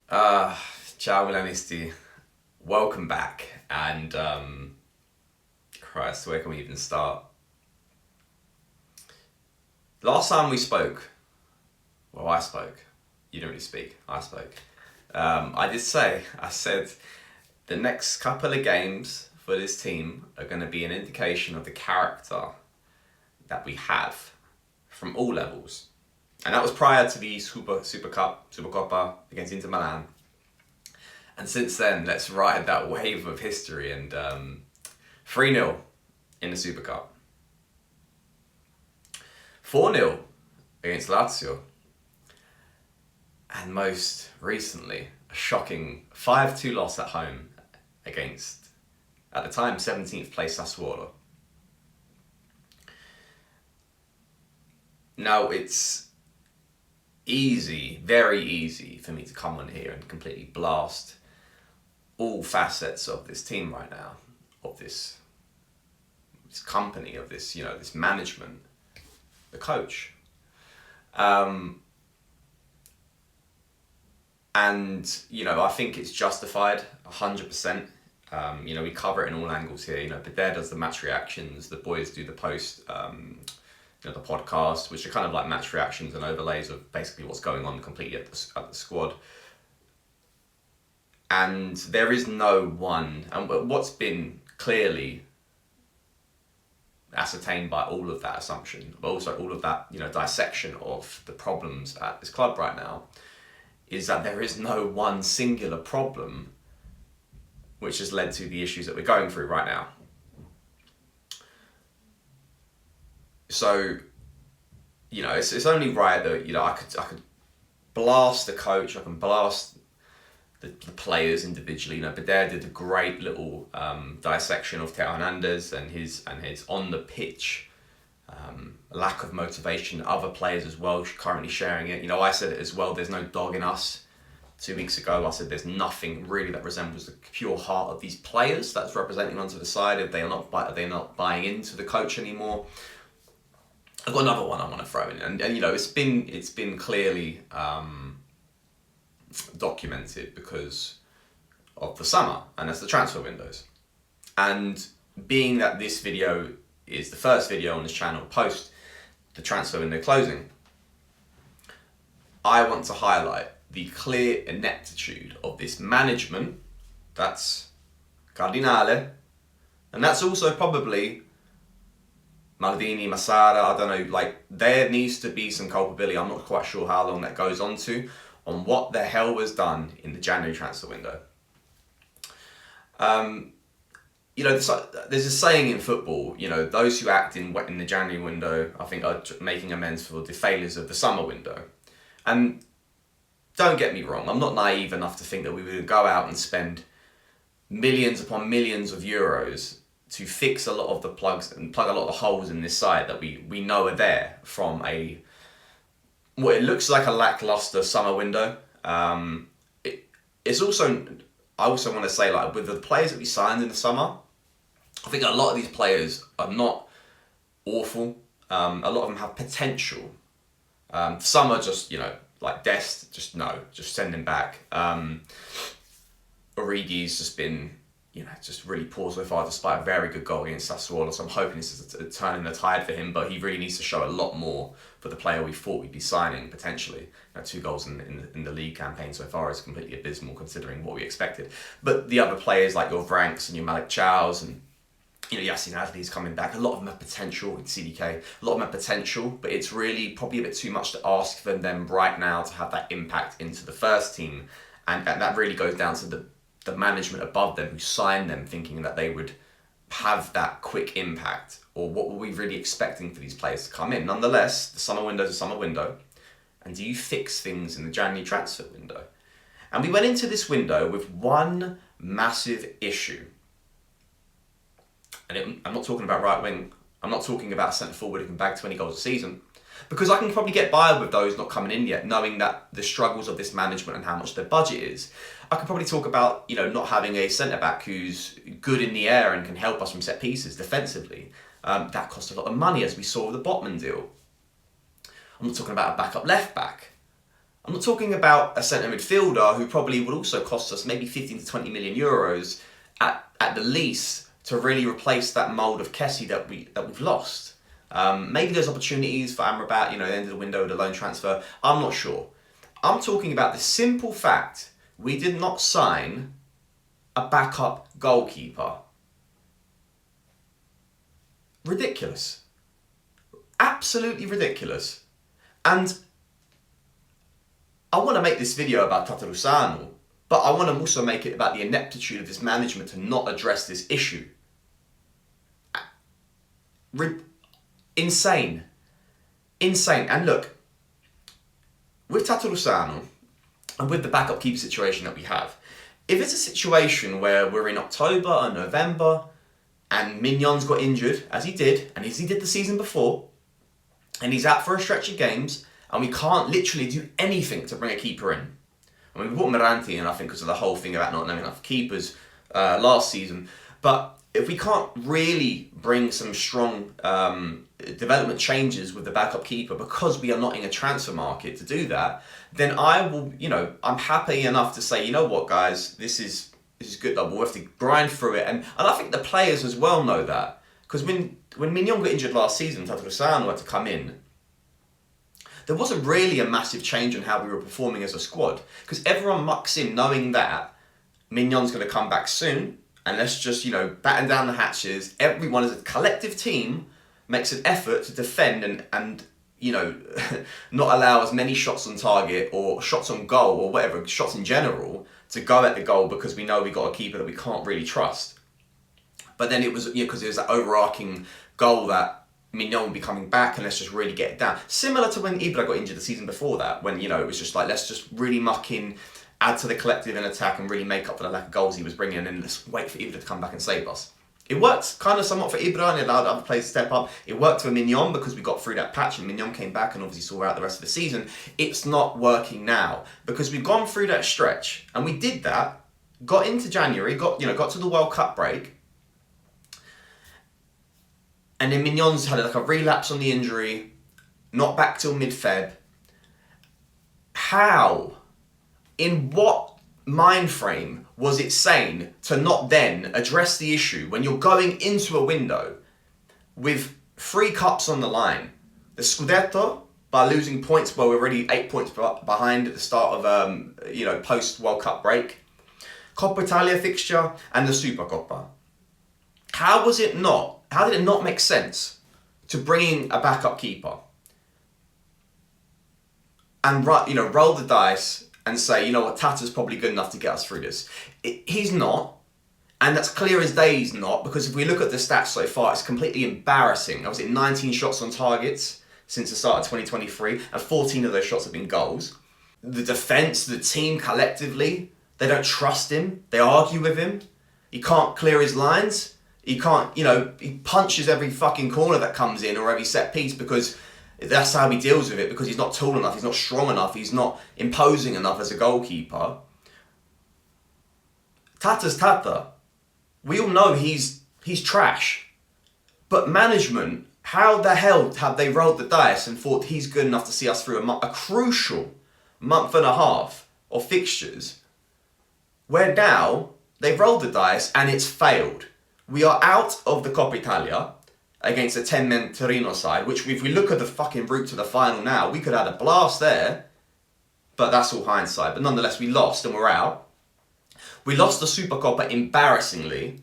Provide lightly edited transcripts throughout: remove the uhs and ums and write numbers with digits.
Ciao Milanisti, welcome back. And Christ, where can we even start? Last time we spoke, well, I spoke. You didn't really speak. I spoke. I said the next couple of games for this team are going to be an indication of the character that we have from all levels. And that was prior to the Supercoppa against Inter Milan. And since then, let's ride that wave of history and 3-0 in the Super Cup. 4-0 against Lazio. And most recently, a shocking 5-2 loss at home against, at the time, 17th place Sassuolo. Now, it's easy, very easy for me to come on here and completely blast all facets of this team right now, of this company, of this, this management, the coach. And, I think it's justified 100%. We cover it in all angles here. Bader does the match reactions, the boys do the post, the podcast, which are kind of like match reactions and overlays of basically what's going on completely at the squad. And there is no one, and what's been clearly ascertained by all of that assumption, but also all of that, dissection of the problems at this club right now, is that there is no one singular problem which has led to the issues that we're going through right now. So, it's only right that, I could blast the coach, I can blast the players individually. Bader did a great little dissection of Teo Hernandez and his on the pitch lack of motivation. Other players as well currently sharing it. I said it as well. There's no dog in us. 2 weeks ago, I said there's nothing really that resembles the pure heart of these players that's representing onto the side. If they're not buying into the coach anymore. I've got another one I want to throw in, and it's been clearly documented because of the summer, and that's the transfer windows. And being that this video is the first video on this channel post the transfer window closing, I want to highlight the clear ineptitude of this management. That's Cardinale, and that's also probably Maldini, Massara. I don't know, there needs to be some culpability. I'm not quite sure how long that goes on what the hell was done in the January transfer window. There's a saying in football, those who act in the January window, I think, are making amends for the failures of the summer window. And don't get me wrong, I'm not naive enough to think that we would go out and spend millions upon millions of euros to fix a lot of the plugs and plug a lot of the holes in this side that we know are there from what it looks like a lackluster summer window. It's also, I also want to say, with the players that we signed in the summer, I think a lot of these players are not awful. A lot of them have potential. Some are just, Dest, just send him back. Origi's just been, just really poor so far, despite a very good goal against Sassuolo. So I'm hoping this is turning the tide for him, but he really needs to show a lot more for the player we thought we'd be signing, potentially. 2 goals in the league campaign so far is completely abysmal considering what we expected. But the other players like your Vranks and your Malik Chow's and, Yassin Adli's coming back. A lot of them have potential in CDK. A lot of them have potential, but it's really probably a bit too much to ask for them right now to have that impact into the first team. And that really goes down to the management above them who signed them thinking that they would have that quick impact, or what were we really expecting for these players to come in? Nonetheless, the summer window is a summer window, and do you fix things in the January transfer window? And we went into this window with one massive issue. And I'm not talking about right wing, I'm not talking about centre forward who can bag 20 goals a season, because I can probably get by with those not coming in yet, knowing that the struggles of this management and how much their budget is. I could probably talk about, not having a centre-back who's good in the air and can help us from set pieces defensively. That cost a lot of money, as we saw with the Botman deal. I'm not talking about a backup left-back. I'm not talking about a centre midfielder who probably would also cost us maybe 15 to 20 million euros at the least to really replace that mould of Kessie that we've lost. Maybe there's opportunities for Amrabat, the end of the window, the loan transfer. I'm not sure. I'm talking about the simple fact we did not sign a backup goalkeeper. Ridiculous. Absolutely ridiculous. And I want to make this video about Tatarusanu, but I want to also make it about the ineptitude of this management to not address this issue. Insane. And look, with Tatarusanu and with the backup keeper situation that we have, if it's a situation where we're in October or November and Mignon's got injured, as he did the season before, and he's out for a stretch of games, and we can't literally do anything to bring a keeper in. I mean, we brought Miranti in, I think, because of the whole thing about not knowing enough keepers last season. But if we can't really bring some strong development changes with the backup keeper because we are not in a transfer market to do that, then I will, I'm happy enough to say, you know what, guys, this is good. Like, we'll have to grind through it. And I think the players as well know that. Because when Mignon got injured last season, Tatarusanu had to come in. There wasn't really a massive change in how we were performing as a squad. Because everyone mucks in knowing that Mignon's going to come back soon. And let's just, batten down the hatches. Everyone as a collective team makes an effort to defend and not allow as many shots on target or shots on goal or whatever, shots in general, to go at the goal because we know we got a keeper that we can't really trust. But then it was, because it was that overarching goal that Mignon would be coming back and let's just really get it down. Similar to when Ibra got injured the season before that, when, it was just like, let's just really muck in, add to the collective in attack and really make up for the lack of goals he was bringing, and then let's wait for Ibra to come back and save us. It worked kind of somewhat for Ibra and it allowed other players to step up. It worked for Mignon because we got through that patch and Mignon came back and obviously saw out the rest of the season. It's not working now because we've gone through that stretch and we did that, got into January, got to the World Cup break, and then Mignon's had a relapse on the injury, not back till mid-Feb. How? In what mind frame was it sane to not then address the issue when you're going into a window with 3 cups on the line? The Scudetto, by losing points, we're already 8 points behind at the start of post-World Cup break. Coppa Italia fixture and the Supercoppa. How did it not make sense to bring in a backup keeper and roll the dice and say, Tata's probably good enough to get us through this? He's not, and that's clear as day he's not, because if we look at the stats so far, it's completely embarrassing. I was at 19 shots on targets since the start of 2023, and 14 of those shots have been goals. The defence, the team collectively, they don't trust him. They argue with him. He can't clear his lines. He can't, he punches every fucking corner that comes in or every set piece because that's how he deals with it, because he's not tall enough, he's not strong enough, he's not imposing enough as a goalkeeper. Tata's Tata. We all know he's trash. But management, how the hell have they rolled the dice and thought he's good enough to see us through a crucial month and a half of fixtures, where now they've rolled the dice and it's failed? We are out of the Coppa Italia against a 10-man Torino side, which if we look at the fucking route to the final now, we could have had a blast there, but that's all hindsight. But nonetheless, we lost and we're out. We lost the Supercoppa embarrassingly.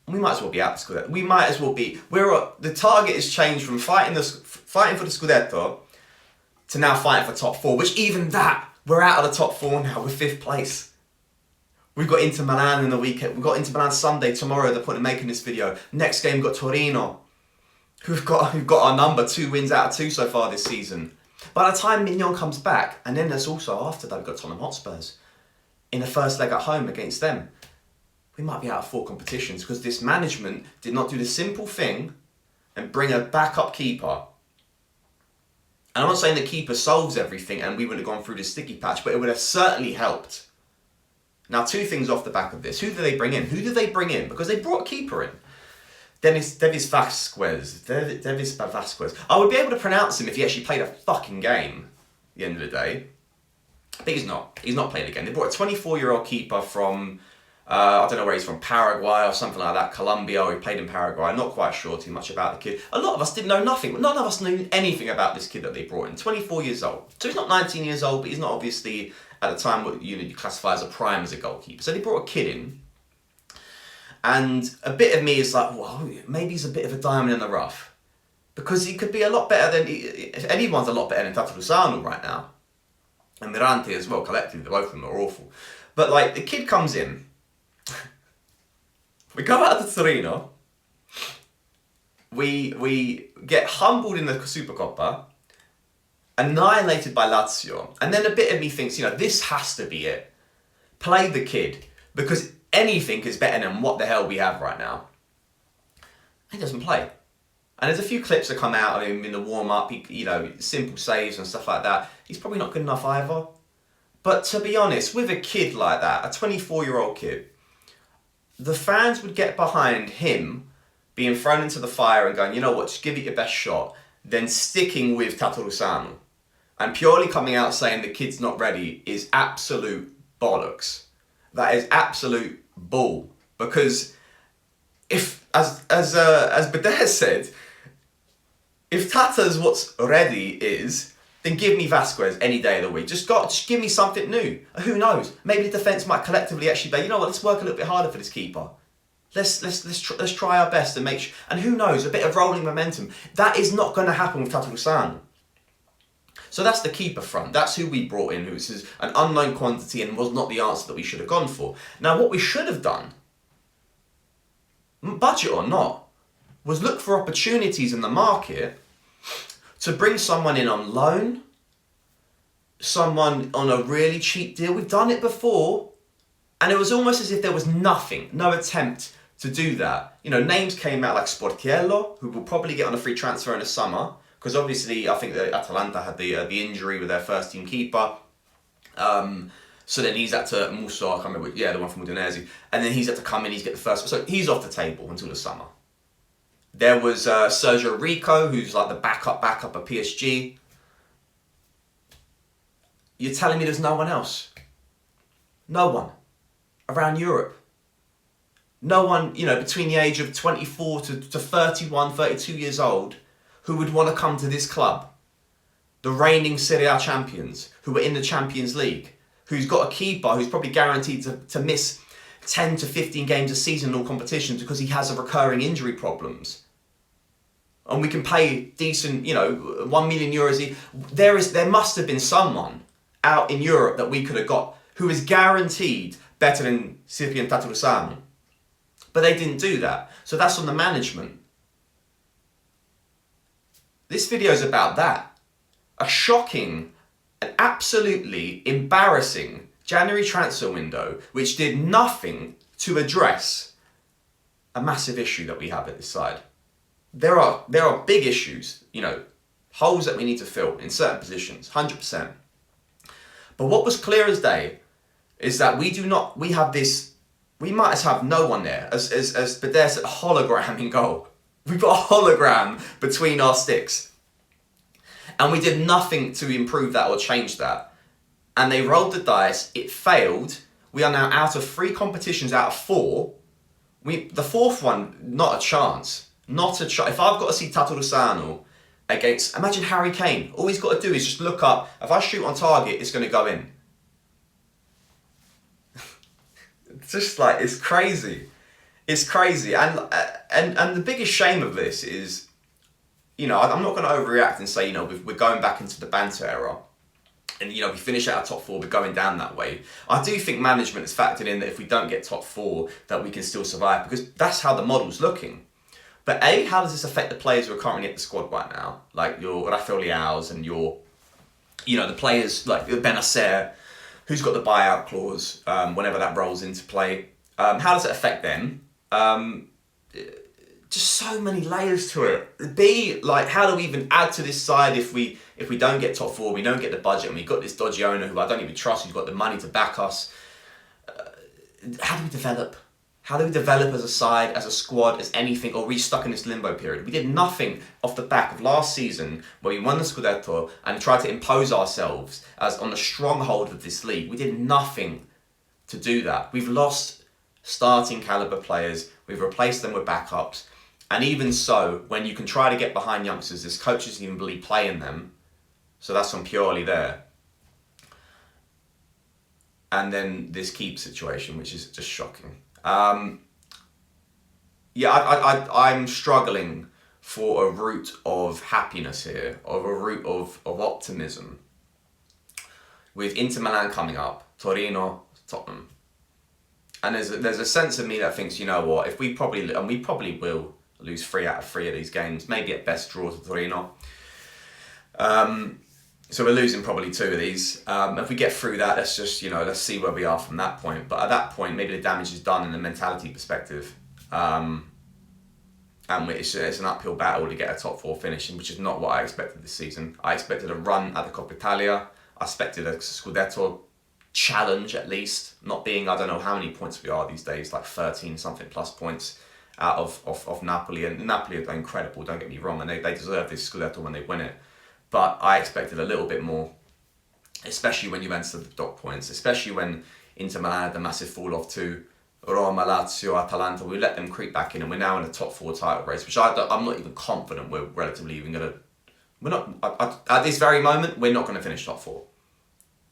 We might as well be out the Scudetto. We might as well be. The target has changed from fighting for the Scudetto to now fighting for top 4, which even that, we're out of the top 4 now. We're 5th place. We've got Inter Milan in the weekend. We've got Inter Milan Sunday, tomorrow, the point of making this video. Next game, we've got Torino, who've got our number, 2 wins out of 2 so far this season. By the time Mignon comes back, and then there's also, after that, we've got Tottenham Hotspurs in the first leg at home against them. We might be out of 4 competitions because this management did not do the simple thing and bring a backup keeper. And I'm not saying the keeper solves everything and we would have gone through this sticky patch, but it would have certainly helped. Now, 2 things off the back of this. Who did they bring in? Because they brought a keeper in. Devis Vasquez. I would be able to pronounce him if he actually played a fucking game at the end of the day. But he's not. He's not playing a game. They brought a 24-year-old keeper from, I don't know where he's from, Paraguay or something like that, Colombia, or he played in Paraguay. I'm not quite sure too much about the kid. A lot of us didn't know nothing. None of us knew anything about this kid that they brought in. 24 years old. So he's not 19 years old, but he's not obviously, at the time, what you classify as a prime as a goalkeeper. So they brought a kid in. And a bit of me is like, well, maybe he's a bit of a diamond in the rough. Because he could be a lot better than, if anyone's a lot better than Tatarusanu right now. And Mirante as well, collectively, both of them are awful. But like, the kid comes in, we go out to Torino, we get humbled in the Supercoppa, annihilated by Lazio, and then a bit of me thinks, this has to be it. Play the kid, because anything is better than what the hell we have right now. He doesn't play. And there's a few clips that come out of him in the warm-up, simple saves and stuff like that. He's probably not good enough either. But to be honest, with a kid like that, a 24-year-old kid, the fans would get behind him being thrown into the fire and going, you know what, just give it your best shot, then sticking with Tatarusanu. And purely coming out saying the kid's not ready is absolute bollocks. That is absolute bull. Because if, as Bader said, if Tata's what's ready is, then give me Vasquez any day of the week. Just give me something new. Who knows? Maybe the defence might collectively actually be, you know what, let's work a little bit harder for this keeper. Let's try our best and make sure. And who knows, a bit of rolling momentum. That is not going to happen with Tatarusanu. So that's the keeper front. That's who we brought in, who is an unknown quantity and was not the answer that we should have gone for. Now, what we should have done, budget or not, was look for opportunities in the market to bring someone in on loan, someone on a really cheap deal. We've done it before, and it was almost as if there was nothing, no attempt to do that. Names came out like Sportiello, who will probably get on a free transfer in the summer, because obviously I think that Atalanta had the injury with their first team keeper. So then he's had to, Musso, I can't remember, the one from Udinese, and then he's had to come in, he's get the first, so he's off the table until the summer. There was Sergio Rico, who's like the backup of PSG. You're telling me there's no one else? No one around Europe. No one, between the age of 24 to 31, 32 years old, who would want to come to this club. The reigning Serie A champions, who are in the Champions League, who's got a keeper who's probably guaranteed to miss 10 to 15 games a season in all competitions because he has a recurring injury problems. And we can pay decent, 1 million euros. There must have been someone out in Europe that we could have got who is guaranteed better than Scipione Tatarusanu. But they didn't do that. So that's on the management. This video is about that. A shocking, an absolutely embarrassing January transfer window which did nothing to address a massive issue that we have at this side. There are big issues, holes that we need to fill in certain positions, 100%. But what was clear as day is that we might as have no one there, as Bader said, a hologram in goal. We've got a hologram between our sticks. And we did nothing to improve that or change that. And they rolled the dice, it failed. We are now out of 3 competitions out of 4. The fourth one, not a chance. Not a chance. If I've got to see Tatarusanu against, imagine Harry Kane. All he's got to do is just look up. If I shoot on target, it's going to go in. It's just like, it's crazy. It's crazy. And the biggest shame of this is, I'm not going to overreact and say, we're going back into the banter era. And, we finish out our top 4, we're going down that way. I do think management has factored in that if we don't get top 4, that we can still survive, because that's how the model's looking. But A, how does this affect the players who are currently at the squad right now? Like your Rafael Leao's and your, the players like Benacer, who's got the buyout clause whenever that rolls into play. How does it affect them? Just so many layers to it. B, like, how do we even add to this side if we don't get top 4, we don't get the budget, and we've got this dodgy owner who I don't even trust, who's got the money to back us? How do we develop? How do we develop as a side, as a squad, as anything, or are we stuck in this limbo period? We did nothing off the back of last season where we won the Scudetto and tried to impose ourselves as on the stronghold of this league. We did nothing to do that. We've lost starting caliber players. We've replaced them with backups. And even so, when you can try to get behind youngsters, this coach doesn't even believe playing them. So that's on purely there. And then this keep situation, which is just shocking. I'm struggling for a root of happiness here, of a root of optimism. With Inter Milan coming up, Torino, Tottenham. And there's a sense of me that thinks, you know what, if we probably will lose 3 out of 3 of these games, maybe at best draw to Torino. So we're losing probably 2 of these. If we get through that, let's see where we are from that point. But at that point, maybe the damage is done in the mentality perspective. And it's an uphill battle to get a top 4 finish, which is not what I expected this season. I expected a run at the Coppa Italia. I expected a Scudetto challenge at least, not being, I don't know how many points we are these days, like 13 something plus points out of Napoli. And Napoli are incredible, don't get me wrong, and they deserve this Scudetto when they win it. But I expected a little bit more, especially when you enter the dot points, especially when Inter Milan had the massive fall off to Roma, Lazio, Atalanta. We let them creep back in, and we're now in a top 4 title race, which I'm not even confident we're relatively even going to. We're not at this very moment. We're not going to finish top 4.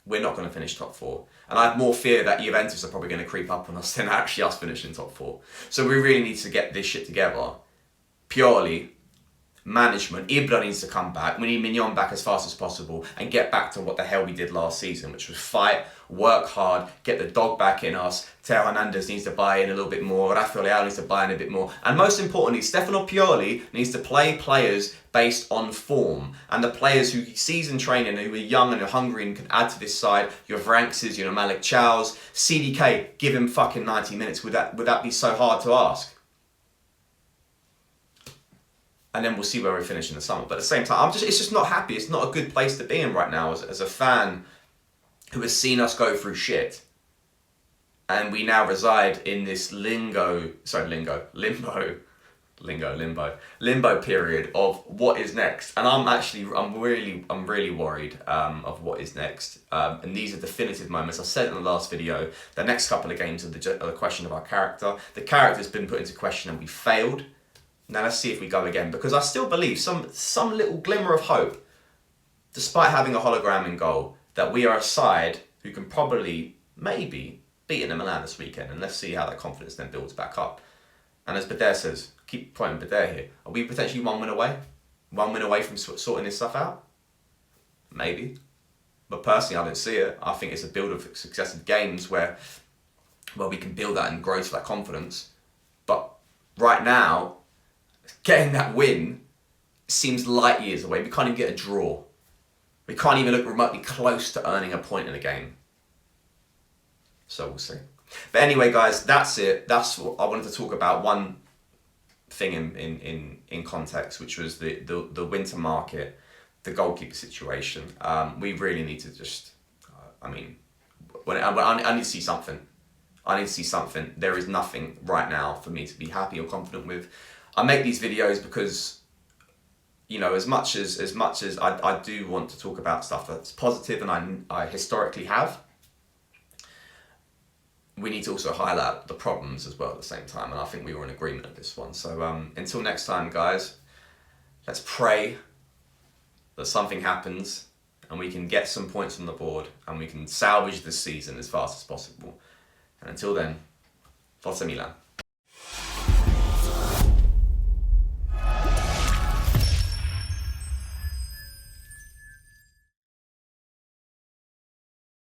We're not going to finish top 4, and I have more fear that Juventus are probably going to creep up on us than actually us finishing top 4. So we really need to get this shit together. Purely. Management, Ibra needs to come back. We need Mignon back as fast as possible and get back to what the hell we did last season, which was fight, work hard, get the dog back in us. Teo Hernandez needs to buy in a little bit more. Rafael Leao needs to buy in a bit more. And most importantly, Stefano Pioli needs to play players based on form. And the players who he sees in training, who are young and are hungry and can add to this side, your Vrankses, Malik Chow's, CDK, give him fucking 90 minutes. Would that be so hard to ask? And then we'll see where we finish in the summer. But at the same time, it's just not happy. It's not a good place to be in right now as a fan who has seen us go through shit. And we now reside in this limbo period of what is next. And I'm really worried of what is next. And these are definitive moments. I said in the last video, the next couple of games are the question of our character. The character's been put into question and we failed. Now let's see if we go again, because I still believe some little glimmer of hope, despite having a hologram in goal, that we are a side who can probably, maybe, beat Inter Milan this weekend, and let's see how that confidence then builds back up. And as Bader says, keep pointing Bader here, are we potentially 1 win away? 1 win away from sorting this stuff out? Maybe. But personally, I don't see it. I think it's a build of successive games where we can build that and grow to that confidence. But right now, getting that win seems light years away. We can't even get a draw. We can't even look remotely close to earning a point in a game. So we'll see. But anyway, guys, that's it. That's what I wanted to talk about. One thing in context, which was the winter market, the goalkeeper situation. We really need to just, I need to see something. I need to see something. There is nothing right now for me to be happy or confident with. I make these videos because, as much as I do want to talk about stuff that's positive, and I historically have, we need to also highlight the problems as well at the same time, and I think we were in agreement on this one. So until next time, guys, let's pray that something happens and we can get some points on the board and we can salvage this season as fast as possible. And until then, Forza Milan.